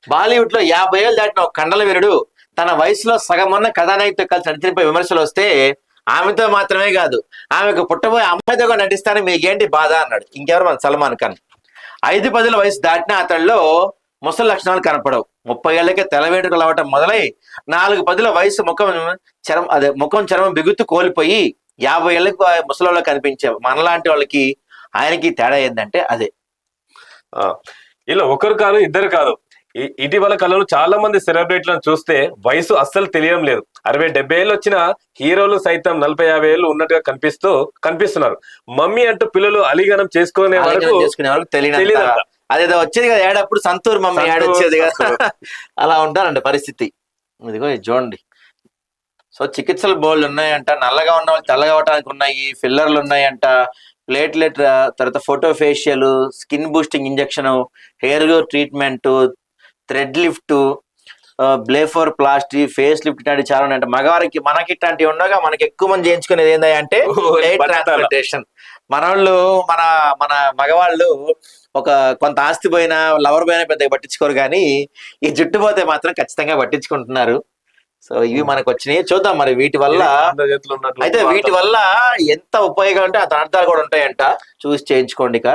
బాలీవుడ్ లో 50 ఏళ్ళు దాటిన ఒక కండల వీరుడు తన వయసులో సగమన్న కథానాయకుతో కలిసి నటించినపై విమర్శలు వస్తే ఆమెతో మాత్రమే కాదు ఆమెకు పుట్టబోయే అమ్మాయితో కూడా నటిస్తానని మీకేంటి బాధ అన్నాడు. ఇంకెవరు మన సల్మాన్ ఖాన్. 5 పదుల వయసు దాటినా అతడిలో ముసలి లక్షణాలు కనపడవు. 30 ఏళ్లకే తెల్ల వెంట్రుకలు అవ్వటం మొదలై 4 పదుల వయసు ముఖం చర్మం బిగుతు కోల్పోయి 50 ఏళ్లకు ముసలిలో కనిపించే మనలాంటి వాళ్ళకి ఆయనకి తేడా ఏంటంటే అదే. ఆ, ఇలా ఒకరు కాదు ఇద్దరు కాదు, ఇటీవల కాలంలో చాలా మంది సెలబ్రిటీలను చూస్తే వయసు అస్సలు తెలియడం లేదు. 60-70 ఏళ్ళు వచ్చిన హీరోలు సైతం 40-50 ఏళ్ళు ఉన్నట్టుగా కనిపిస్తున్నారు. మమ్మీ అంటూ పిల్లలు అలిగనం చేసుకునే వరకు చేసుకునే వాళ్ళకి తెలియదు. తెలియదంట. అదేదో వచ్చేది కదా ఏడప్పుడు సంతూర్ మమ్మీ యాడ్ వచ్చేది కదా అలా ఉంటారండి పరిస్థితి. ఇదిగో ఇది చూడండి. సో చికిత్సలు బోల్డ్ ఉన్నాయంట. నల్లగా ఉన్న వాళ్ళు తెల్లగా అవడానికి ఉన్నాయి, ఫిల్లర్లు ఉన్నాయంట, ప్లేట్లెట్ తర్వాత photo facial, skin boosting injection, hair growth treatment, thread lift, blepharoplasty, face lift ఇట్లాంటి చాలా ఉన్నాయంట. మగవారికి మనకి ఇట్లాంటివి ఉండగా మనకి ఎక్కువ మంది చేయించుకునేది ఏంటంటే హెయిర్ ట్రాన్స్ప్లాంటేషన్. మనోళ్ళు మన మన మగవాళ్ళు కొంత ఆస్తి పోయినా లవర్ పోయినా పెద్దగా పట్టించుకోరు, కానీ ఈ జుట్టు పోతే మాత్రం ఖచ్చితంగా పట్టించుకుంటున్నారు. సో ఇవి మనకు వచ్చినాయి. చూద్దాం మరి వీటి వల్ల అయితే వీటి వల్ల ఎంత ఉపయోగం అంటే అంత అర్థాలు కూడా ఉంటాయంట. చూసి చేయించుకోండి ఇక.